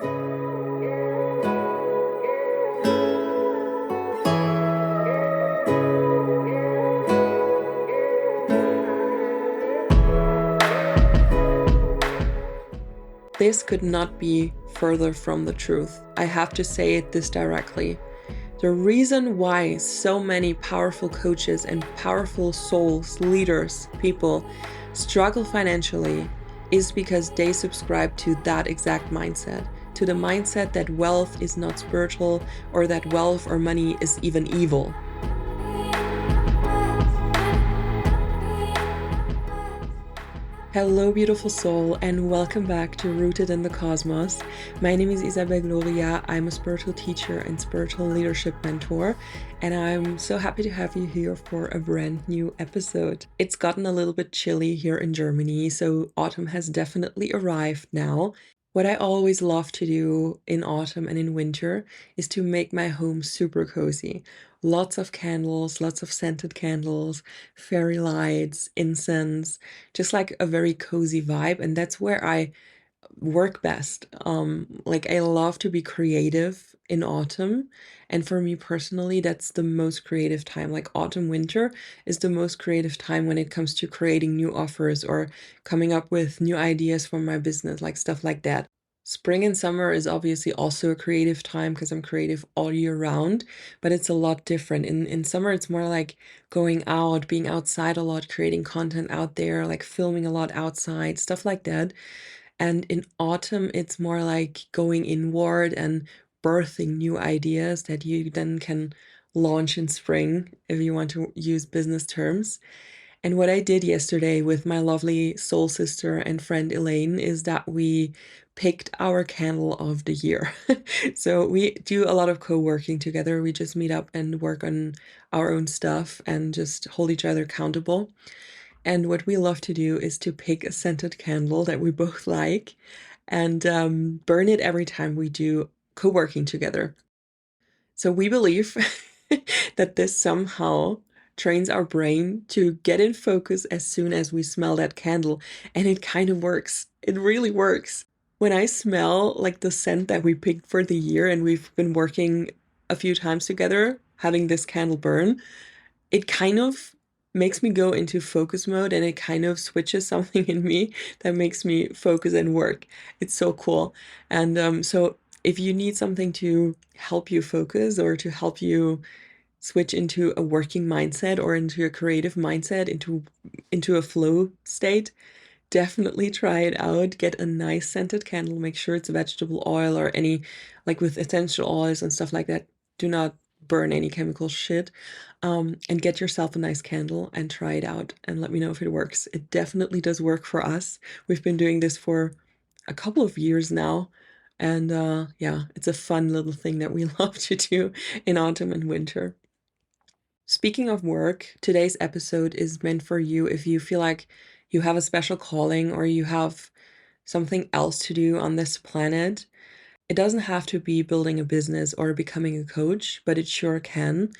This could not be further from the truth. I have to say it this directly. The reason why so many powerful coaches and powerful souls, leaders, people struggle financially is because they subscribe to that exact mindset, to the mindset that wealth is not spiritual or that wealth or money is even evil. Hello, beautiful soul, and welcome back to Rooted in the Cosmos. My name is Isabel Gloria. I'm a spiritual teacher and spiritual leadership mentor, and I'm so happy to have you here for a brand new episode. It's gotten a little bit chilly here in Germany, so autumn has definitely arrived now. What I always love to do in autumn and in winter is to make my home super cozy. Lots of candles, lots of scented candles, fairy lights, incense, just like a very cozy vibe. And that's where I work best. Like I love to be creative in autumn. And for me personally, that's the most creative time. Like autumn, winter is the most creative time when it comes to creating new offers or coming up with new ideas for my business, like stuff like that. Spring and summer is obviously also a creative time because I'm creative all year round, but it's a lot different. In summer, it's more like going out, being outside a lot, creating content out there, like filming a lot outside, stuff like that. And in autumn, it's more like going inward and birthing new ideas that you then can launch in spring if you want to use business terms. And what I did yesterday with my lovely soul sister and friend Elaine is that we picked our candle of the year. So we do a lot of co-working together. We just meet up and work on our own stuff and just hold each other accountable. And what we love to do is to pick a scented candle that we both like and burn it every time we do co-working together. So we believe that this somehow trains our brain to get in focus as soon as we smell that candle. And it kind of works. It really works. When I smell like the scent that we picked for the year and we've been working a few times together, having this candle burn, it kind of makes me go into focus mode and it kind of switches something in me that makes me focus and work. It's so cool. And so if you need something to help you focus or to help you switch into a working mindset or into a creative mindset, into a flow state, definitely try it out. Get a nice scented candle. Make sure it's vegetable oil or any, like with essential oils and stuff like that. Do not burn any chemical shit. And get yourself a nice candle and try it out and let me know if it works. It definitely does work for us. We've been doing this for a couple of years now. And yeah, it's a fun little thing that we love to do in autumn and winter. Speaking of work, today's episode is meant for you if you feel like you have a special calling or you have something else to do on this planet. It doesn't have to be building a business or becoming a coach, but it sure can.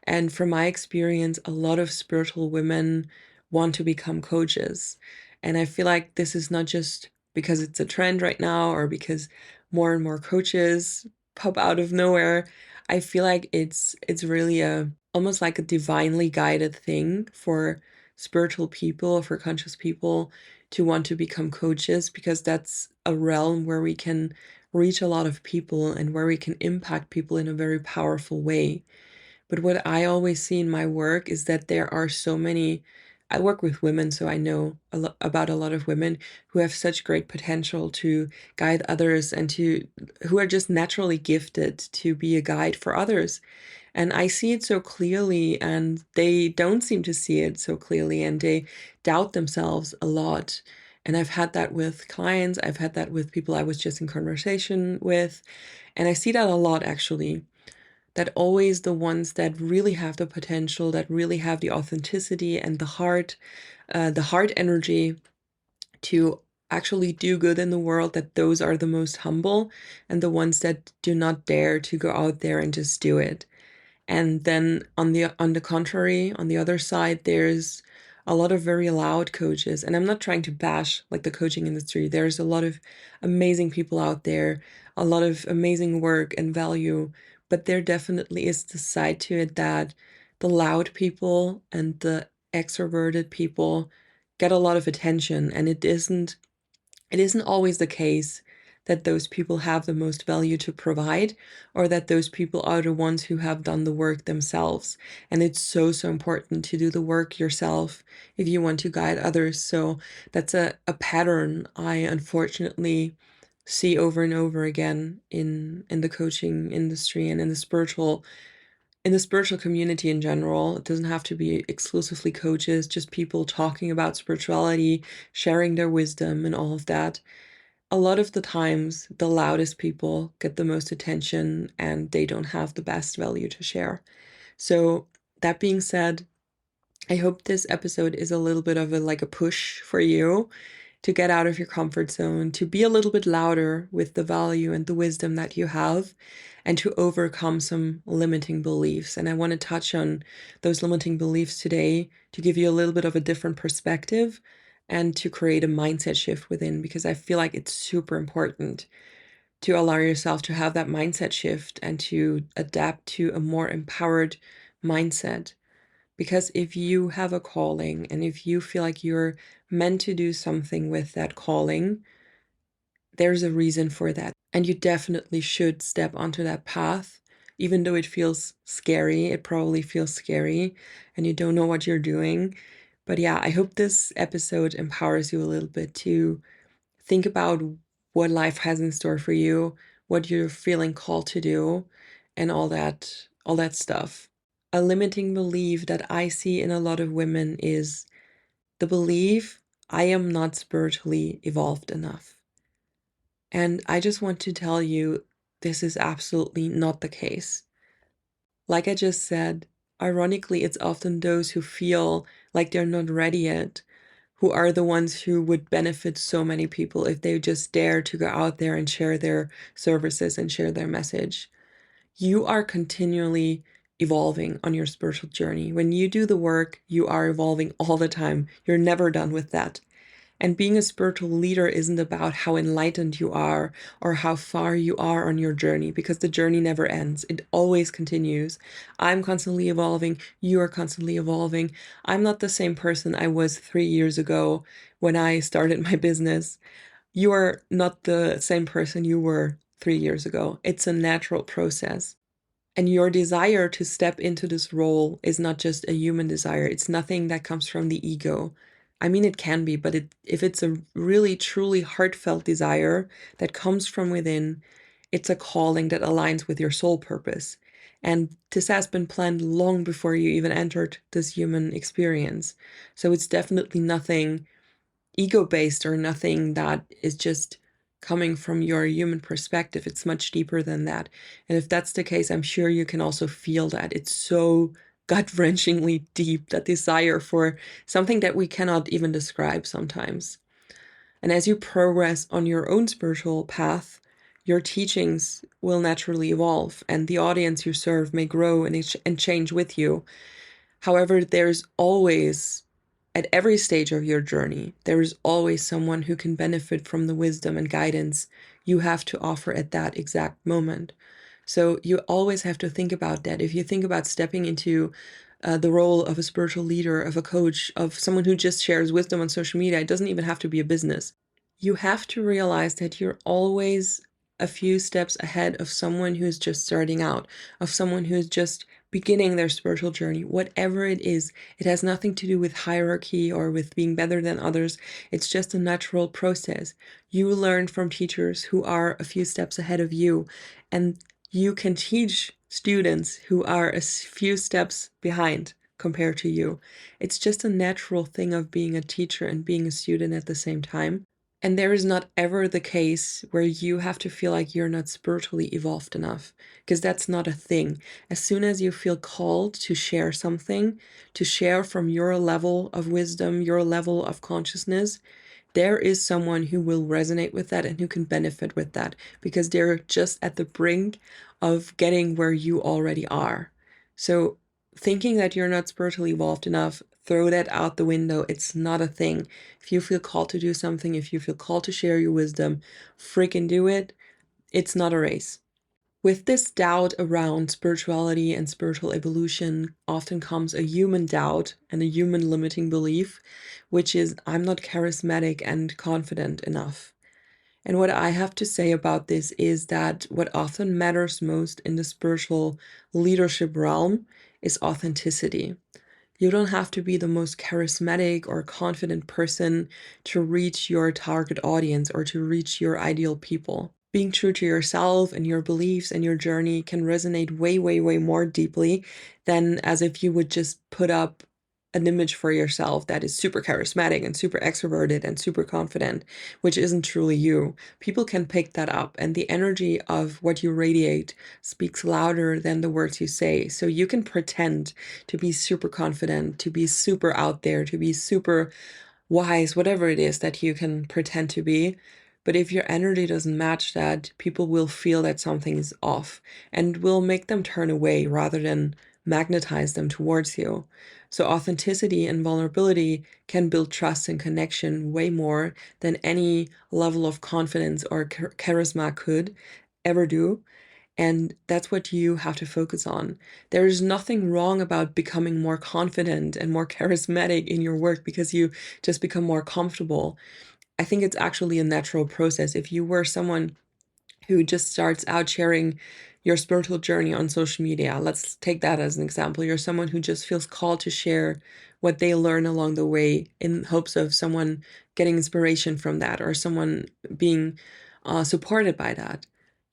And from my experience, a lot of spiritual women want to become coaches. And I feel like this is not just because it's a trend right now or because more and more coaches pop out of nowhere. I feel like it's really a almost like a divinely guided thing for spiritual people, for conscious people to want to become coaches because that's a realm where we can reach a lot of people and where we can impact people in a very powerful way. But what I always see in my work is that there are so many. I work with women, so I know about a lot of women who have such great potential to guide others and who are just naturally gifted to be a guide for others. And I see it so clearly, and they don't seem to see it so clearly, and they doubt themselves a lot. And I've had that with clients, I've had that with people I was just in conversation with, and I see that a lot actually, that always the ones that really have the potential, that really have the authenticity and the heart energy to actually do good in the world, that those are the most humble and the ones that do not dare to go out there and just do it. And then on the contrary, on the other side, there's a lot of very loud coaches. And I'm not trying to bash like the coaching industry. There's a lot of amazing people out there, a lot of amazing work and value, but there definitely is the side to it that the loud people and the extroverted people get a lot of attention, and it isn't always the case that those people have the most value to provide, or that those people are the ones who have done the work themselves. And it's so, so important to do the work yourself if you want to guide others. So that's a pattern I unfortunately see over and over again in the coaching industry and in the spiritual community in general. It doesn't have to be exclusively coaches, just people talking about spirituality, sharing their wisdom and all of that. A lot of the times, the loudest people get the most attention and they don't have the best value to share. So, that being said, I hope this episode is a little bit of a push for you to get out of your comfort zone, to be a little bit louder with the value and the wisdom that you have, and to overcome some limiting beliefs. And I want to touch on those limiting beliefs today to give you a little bit of a different perspective and to create a mindset shift within, because I feel like it's super important to allow yourself to have that mindset shift and to adapt to a more empowered mindset. Because if you have a calling and if you feel like you're meant to do something with that calling, there's a reason for that. And you definitely should step onto that path, even though it feels scary. It probably feels scary and you don't know what you're doing. But yeah, I hope this episode empowers you a little bit to think about what life has in store for you, what you're feeling called to do, and all that stuff. A limiting belief that I see in a lot of women is the belief I am not spiritually evolved enough. And I just want to tell you, this is absolutely not the case. Like I just said, ironically, it's often those who feel like they're not ready yet who are the ones who would benefit so many people if they just dare to go out there and share their services and share their message. You are continually evolving on your spiritual journey. When you do the work, you are evolving all the time. You're never done with that. And being a spiritual leader isn't about how enlightened you are or how far you are on your journey, because the journey never ends. It always continues. I'm constantly evolving. You are constantly evolving. I'm not the same person I was 3 years ago when I started my business. You are not the same person you were 3 years ago. It's a natural process. And your desire to step into this role is not just a human desire. It's nothing that comes from the ego. I mean, it can be, but if it's a really, truly heartfelt desire that comes from within, it's a calling that aligns with your soul purpose. And this has been planned long before you even entered this human experience. So it's definitely nothing ego-based or nothing that is just coming from your human perspective. It's much deeper than that. And if that's the case, I'm sure you can also feel that. It's so gut-wrenchingly deep, that desire for something that we cannot even describe sometimes. And as you progress on your own spiritual path, your teachings will naturally evolve, and the audience you serve may grow and change with you. However, there's always, at every stage of your journey, there is always someone who can benefit from the wisdom and guidance you have to offer at that exact moment. So you always have to think about that. If you think about stepping into the role of a spiritual leader, of a coach, of someone who just shares wisdom on social media, it doesn't even have to be a business. You have to realize that you're always a few steps ahead of someone who's just starting out, of someone who's just beginning their spiritual journey. Whatever it is, it has nothing to do with hierarchy or with being better than others. It's just a natural process. You learn from teachers who are a few steps ahead of you, and you can teach students who are a few steps behind compared to you. It's just a natural thing of being a teacher and being a student at the same time. And there is not ever the case where you have to feel like you're not spiritually evolved enough, because that's not a thing. As soon as you feel called to share something, to share from your level of wisdom, your level of consciousness, there is someone who will resonate with that and who can benefit with that, because they're just at the brink of getting where you already are. So thinking that you're not spiritually evolved enough, throw that out the window. It's not a thing. If you feel called to do something, if you feel called to share your wisdom, freaking do it. It's not a race. With this doubt around spirituality and spiritual evolution often comes a human doubt and a human limiting belief, which is I'm not charismatic and confident enough. And what I have to say about this is that what often matters most in the spiritual leadership realm is authenticity. You don't have to be the most charismatic or confident person to reach your target audience or to reach your ideal people. Being true to yourself and your beliefs and your journey can resonate way, way, way more deeply than as if you would just put up an image for yourself that is super charismatic and super extroverted and super confident, which isn't truly you. People can pick that up, and the energy of what you radiate speaks louder than the words you say. So you can pretend to be super confident, to be super out there, to be super wise, whatever it is that you can pretend to be. But if your energy doesn't match that, people will feel that something is off and will make them turn away rather than magnetize them towards you. So authenticity and vulnerability can build trust and connection way more than any level of confidence or charisma could ever do. And that's what you have to focus on. There is nothing wrong about becoming more confident and more charismatic in your work because you just become more comfortable. I think it's actually a natural process. If you were someone who just starts out sharing your spiritual journey on social media, let's take that as an example. You're someone who just feels called to share what they learn along the way in hopes of someone getting inspiration from that or someone being supported by that.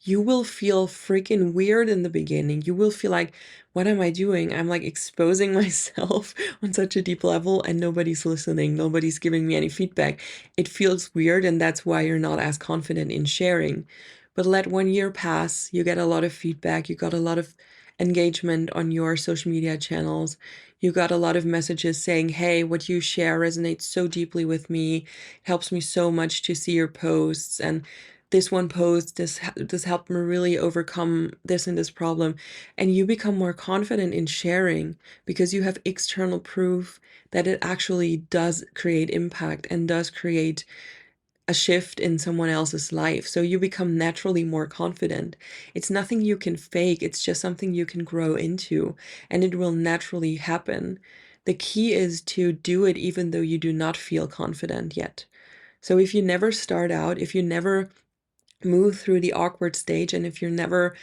You will feel freaking weird in the beginning. You will feel like, what am I doing? I'm like exposing myself on such a deep level and nobody's listening. Nobody's giving me any feedback. It feels weird, and that's why you're not as confident in sharing. But let 1 year pass, you get a lot of feedback, you got a lot of engagement on your social media channels, you got a lot of messages saying, hey, what you share resonates so deeply with me, it helps me so much to see your posts, and this one post, this helped me really overcome this and this problem. And you become more confident in sharing because you have external proof that it actually does create impact and does create a shift in someone else's life. So you become naturally more confident. It's nothing you can fake, it's just something you can grow into, and it will naturally happen. The key is to do it even though you do not feel confident yet. So if you never start out, if you never move through the awkward stage, and if you're never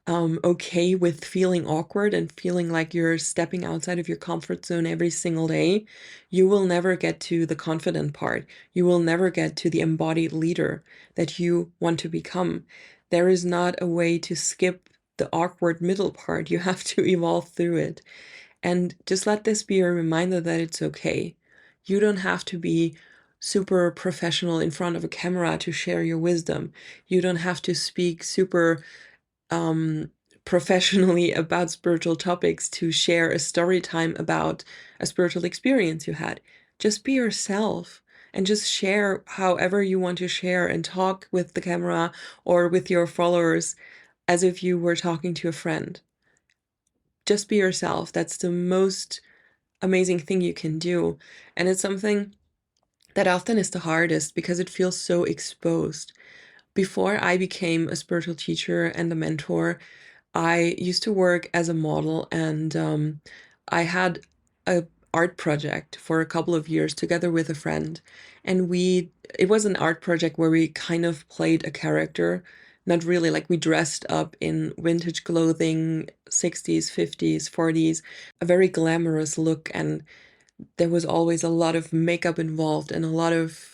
okay with feeling awkward and feeling like you're stepping outside of your comfort zone every single day, you will never get to the confident part. You will never get to the embodied leader that you want to become. There is not a way to skip the awkward middle part. You have to evolve through it. And just let this be a reminder that it's okay. You don't have to be super professional in front of a camera to share your wisdom. You don't have to speak super um, professionally about spiritual topics to share a story time about a spiritual experience you had. Just be yourself and just share however you want to share and talk with the camera or with your followers as if you were talking to a friend. Just be yourself. That's the most amazing thing you can do. And it's something that often is the hardest because it feels so exposed. Before I became a spiritual teacher and a mentor, I used to work as a model, and I had a art project for a couple of years together with a friend. And it was an art project where we kind of played a character, not really, like we dressed up in vintage clothing, 60s, 50s, 40s, a very glamorous look. And there was always a lot of makeup involved and a lot of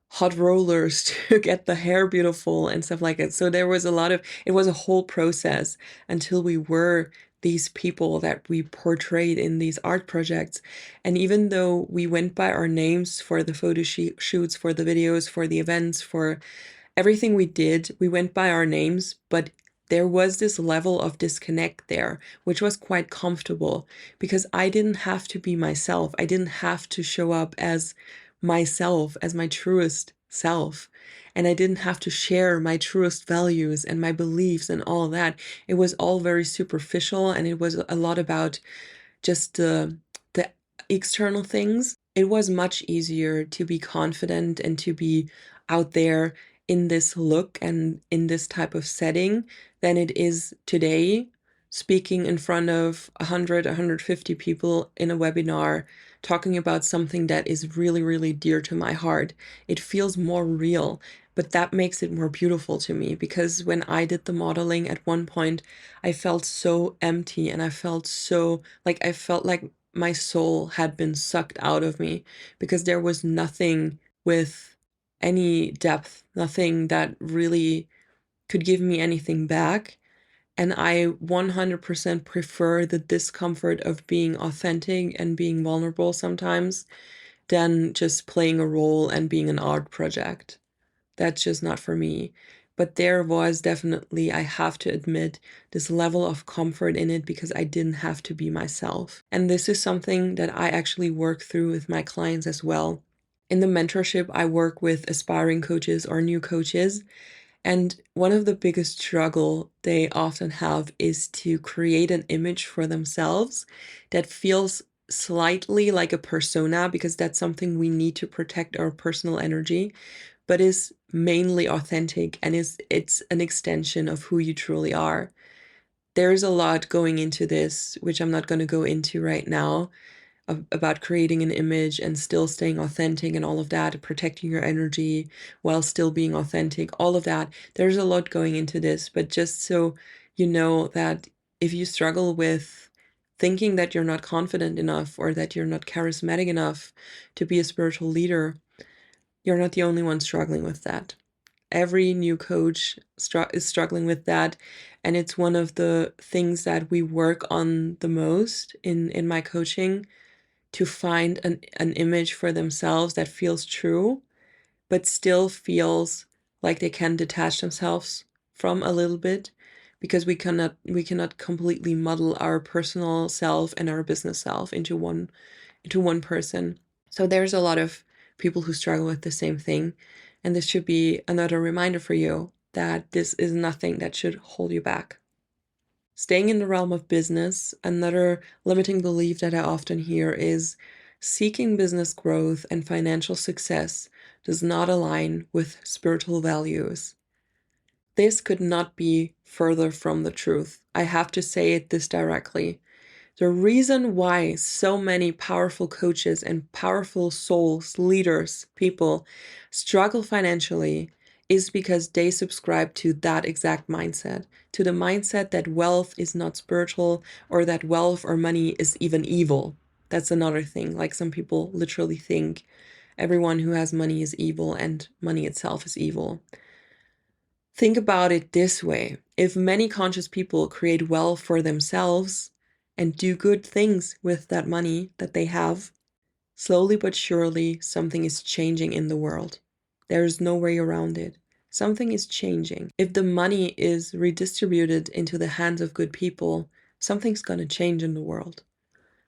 hot rollers to get the hair beautiful and stuff like that. So there was it was a whole process until we were these people that we portrayed in these art projects. And even though we went by our names for the photo shoots, for the videos, for the events, for everything we did, we went by our names, but there was this level of disconnect there, which was quite comfortable because I didn't have to be myself. I didn't have to show up as myself, as my truest self. And I didn't have to share my truest values and my beliefs and all that. It was all very superficial, and it was a lot about just the external things, it was much easier to be confident and to be out there in this look and in this type of setting than it is today, speaking in front of 100, 150 people in a webinar, talking about something that is really, really dear to my heart. It feels more real, but that makes it more beautiful to me, because when I did the modeling at one point, I felt so empty, and I felt like my soul had been sucked out of me, because there was nothing with any depth, nothing that really could give me anything back. And I 100% prefer the discomfort of being authentic and being vulnerable sometimes than just playing a role and being an art project. That's just not for me. But there was definitely, I have to admit, this level of comfort in it, because I didn't have to be myself. And this is something that I actually work through with my clients as well. In the mentorship, I work with aspiring coaches or new coaches. And one of the biggest struggle they often have is to create an image for themselves that feels slightly like a persona, because that's something we need to protect our personal energy, but is mainly authentic, and it's an extension of who you truly are. There's a lot going into this, which I'm not going to go into right now, about creating an image and still staying authentic and all of that, protecting your energy while still being authentic, all of that. There's a lot going into this, but just so you know that if you struggle with thinking that you're not confident enough or that you're not charismatic enough to be a spiritual leader, you're not the only one struggling with that. Every new coach is struggling with that, and it's one of the things that we work on the most in my coaching, to find an image for themselves that feels true, but still feels like they can detach themselves from a little bit, because we cannot completely muddle our personal self and our business self into one person. So there's a lot of people who struggle with the same thing, and this should be another reminder for you that this is nothing that should hold you back. Staying in the realm of business, another limiting belief that I often hear is seeking business growth and financial success does not align with spiritual values. This could not be further from the truth. I have to say it this directly. The reason why so many powerful coaches and powerful souls, leaders, people struggle financially is because they subscribe to that exact mindset, to the mindset that wealth is not spiritual, or that wealth or money is even evil. That's another thing. Like, some people literally think everyone who has money is evil and money itself is evil. Think about it this way. If many conscious people create wealth for themselves and do good things with that money that they have, slowly but surely something is changing in the world. There is no way around it. Something is changing. If the money is redistributed into the hands of good people, something's going to change in the world.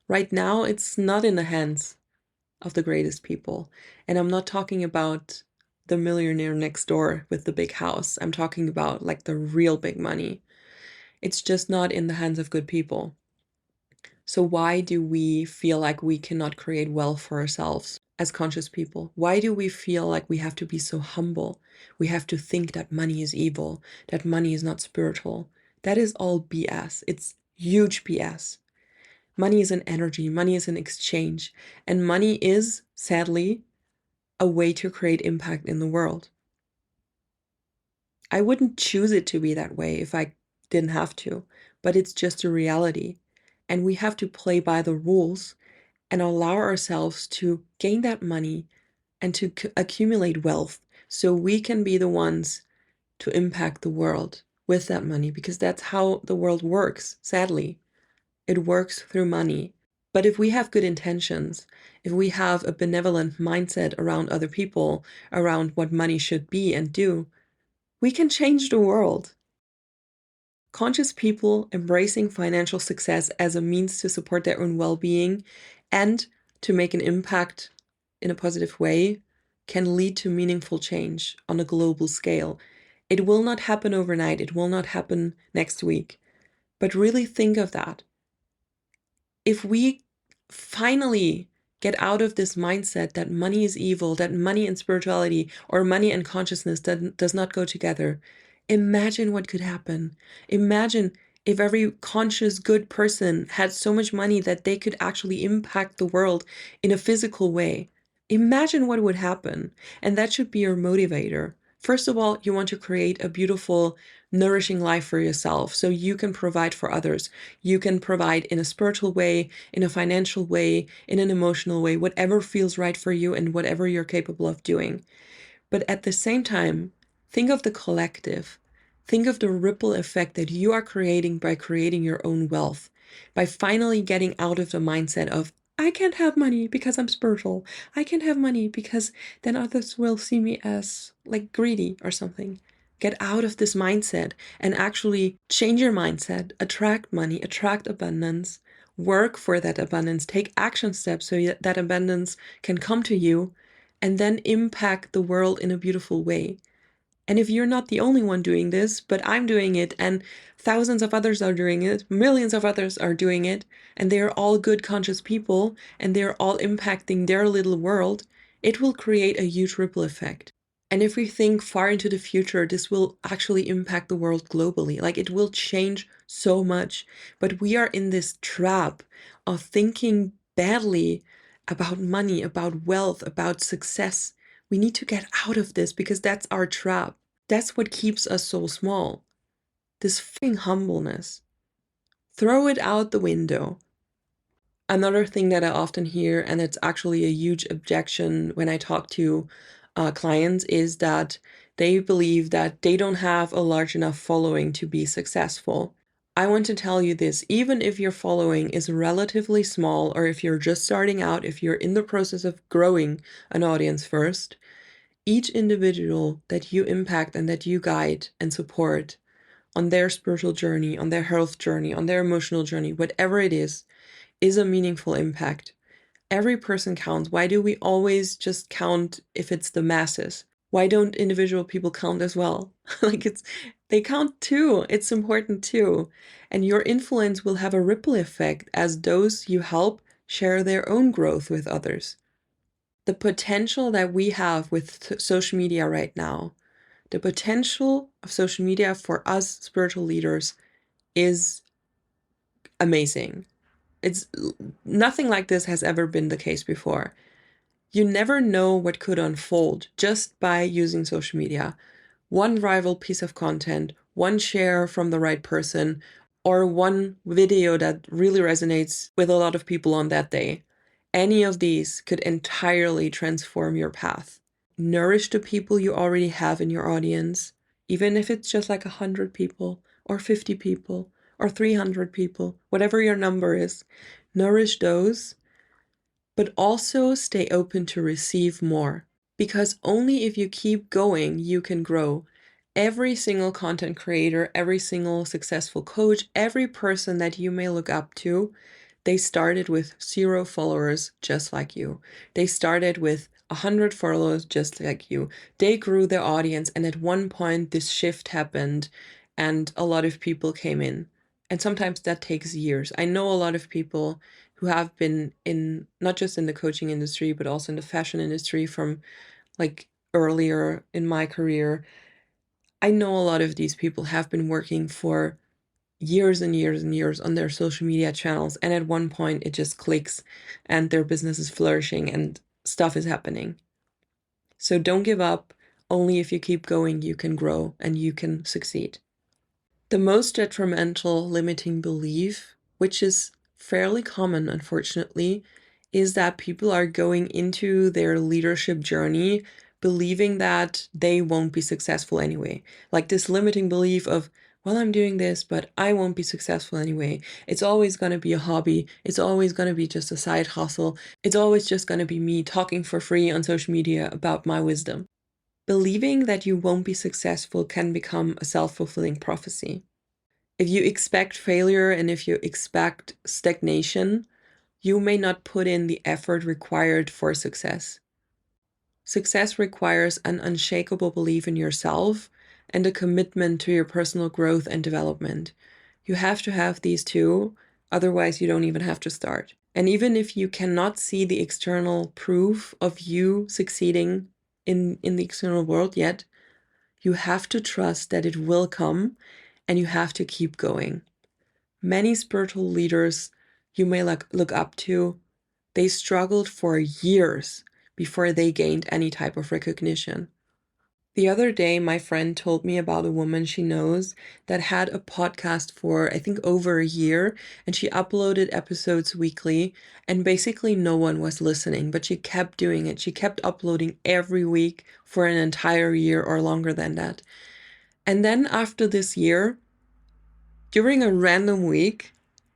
Right now, it's not in the hands of the greatest people. And I'm not talking about the millionaire next door with the big house. I'm talking about like the real big money. It's just not in the hands of good people. So why do we feel like we cannot create wealth for ourselves as conscious people? Why do we feel like we have to be so humble? We have to think that money is evil, that money is not spiritual. That is all BS. It's huge BS. Money is an energy, money is an exchange, and money is, sadly, a way to create impact in the world. I wouldn't choose it to be that way if I didn't have to, but it's just a reality. And we have to play by the rules and allow ourselves to gain that money and to accumulate wealth, so we can be the ones to impact the world with that money, because that's how the world works, sadly. It works through money. But if we have good intentions, if we have a benevolent mindset around other people, around what money should be and do, we can change the world. Conscious people embracing financial success as a means to support their own well-being and to make an impact in a positive way can lead to meaningful change on a global scale. It will not happen overnight. It will not happen next week. But really think of that. If we finally get out of this mindset that money is evil, that money and spirituality or money and consciousness does not go together, imagine what could happen. Imagine if every conscious, good person had so much money that they could actually impact the world in a physical way. Imagine what would happen. And that should be your motivator. First of all, you want to create a beautiful, nourishing life for yourself so you can provide for others. You can provide in a spiritual way, in a financial way, in an emotional way, whatever feels right for you and whatever you're capable of doing. But at the same time, think of the collective. Think of the ripple effect that you are creating by creating your own wealth, by finally getting out of the mindset of, I can't have money because I'm spiritual. I can't have money because then others will see me as like greedy or something. Get out of this mindset and actually change your mindset, attract money, attract abundance, work for that abundance, take action steps so that abundance can come to you and then impact the world in a beautiful way. And if you're not the only one doing this, but I'm doing it and thousands of others are doing it, millions of others are doing it, and they're all good conscious people and they're all impacting their little world, it will create a huge ripple effect. And if we think far into the future, this will actually impact the world globally. Like it will change so much. But we are in this trap of thinking badly about money, about wealth, about success. We need to get out of this because that's our trap. That's what keeps us so small. This fucking humbleness. Throw it out the window. Another thing that I often hear, and it's actually a huge objection when I talk to clients, is that they believe that they don't have a large enough following to be successful. I want to tell you this, even if your following is relatively small, or if you're just starting out, if you're in the process of growing an audience first, each individual that you impact and that you guide and support on their spiritual journey, on their health journey, on their emotional journey, whatever it is a meaningful impact. Every person counts. Why do we always just count if it's the masses? Why don't individual people count as well? Like they count too. It's important too. And your influence will have a ripple effect as those you help share their own growth with others. The potential that we have with social media right now, the potential of social media for us spiritual leaders is amazing. It's nothing like this has ever been the case before. You never know what could unfold just by using social media. One viral piece of content, one share from the right person, or one video that really resonates with a lot of people on that day. Any of these could entirely transform your path. Nourish the people you already have in your audience, even if it's just like 100 people or 50 people or 300 people, whatever your number is. Nourish those, but also stay open to receive more. Because only if you keep going, you can grow. Every single content creator, every single successful coach, every person that you may look up to, they started with 0 followers just like you. They started with 100 followers just like you. They grew their audience, and at one point this shift happened and a lot of people came in. And sometimes that takes years. I know a lot of people who have been in, not just in the coaching industry, but also in the fashion industry from like earlier in my career. I know a lot of these people have been working for years and years and years on their social media channels, and at one point it just clicks and their business is flourishing and stuff is happening. So don't give up. Only if you keep going, you can grow and you can succeed. The most detrimental limiting belief, which is fairly common, unfortunately, is that people are going into their leadership journey believing that they won't be successful anyway. Like this limiting belief of, well, I'm doing this, but I won't be successful anyway. It's always going to be a hobby. It's always going to be just a side hustle. It's always just going to be me talking for free on social media about my wisdom. Believing that you won't be successful can become a self-fulfilling prophecy. If you expect failure and if you expect stagnation, you may not put in the effort required for success. Success requires an unshakable belief in yourself and a commitment to your personal growth and development. You have to have these two. Otherwise, you don't even have to start. And even if you cannot see the external proof of you succeeding in the external world yet, you have to trust that it will come, and you have to keep going. Many spiritual leaders you may look up to, they struggled for years before they gained any type of recognition. The other day, my friend told me about a woman she knows that had a podcast for, I think, over a year, and she uploaded episodes weekly, and basically no one was listening, but she kept doing it. She kept uploading every week for an entire year or longer than that. And then after this year, during a random week,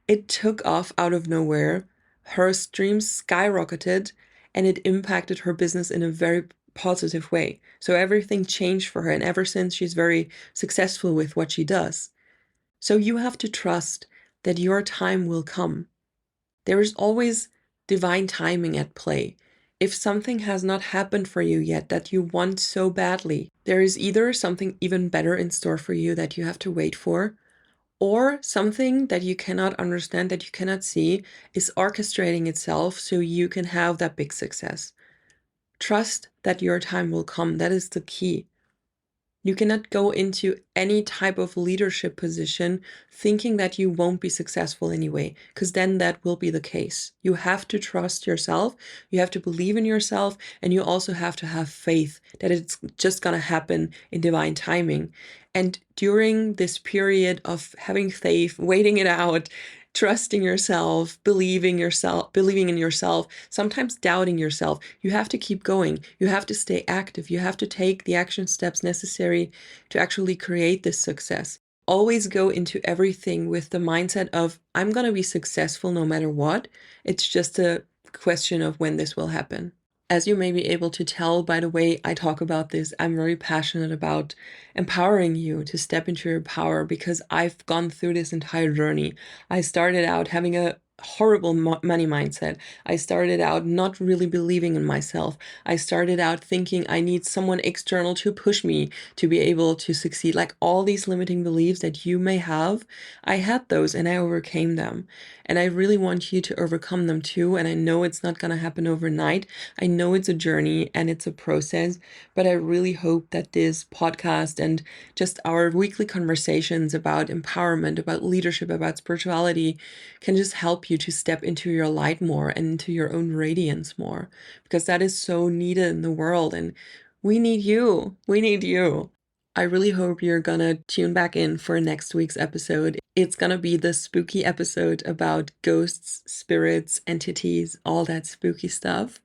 it took off out of nowhere. Her streams skyrocketed, and it impacted her business in a very positive way. So everything changed for her, and ever since, she's very successful with what she does. So you have to trust that your time will come. There is always divine timing at play. If something has not happened for you yet that you want so badly, there is either something even better in store for you that you have to wait for, or something that you cannot understand, that you cannot see, is orchestrating itself so you can have that big success. Trust that your time will come. That is the key. You cannot go into any type of leadership position thinking that you won't be successful anyway, because then that will be the case. You have to trust yourself, you have to believe in yourself, and you also have to have faith that it's just going to happen in divine timing. And during this period of having faith, waiting it out, trusting yourself, believing in yourself, sometimes doubting yourself, you have to keep going. You have to stay active. You have to take the action steps necessary to actually create this success. Always go into everything with the mindset of, I'm going to be successful no matter what. It's just a question of when this will happen. As you may be able to tell by the way I talk about this, I'm very passionate about empowering you to step into your power, because I've gone through this entire journey. I started out having a horrible money mindset. I started out not really believing in myself. I started out thinking I need someone external to push me to be able to succeed. Like all these limiting beliefs that you may have, I had those and I overcame them. And I really want you to overcome them too. And I know it's not going to happen overnight. I know it's a journey and it's a process, but I really hope that this podcast and just our weekly conversations about empowerment, about leadership, about spirituality can just help you to step into your light more and into your own radiance more, because that is so needed in the world. And we need you. We need you. I really hope you're gonna tune back in for next week's episode. It's gonna be the spooky episode about ghosts, spirits, entities, all that spooky stuff.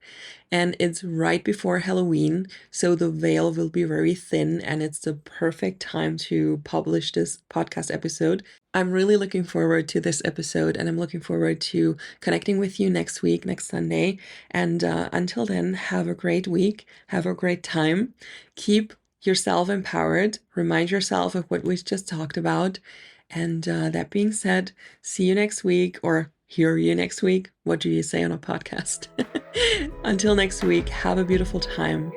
And it's right before Halloween, so the veil will be very thin, and it's the perfect time to publish this podcast episode. I'm really looking forward to this episode, and I'm looking forward to connecting with you next week, next Sunday. And until then, have a great week, have a great time. Keep yourself empowered, remind yourself of what we just talked about. And that being said, see you next week, or hear you next week. What do you say on a podcast? Until next week, have a beautiful time.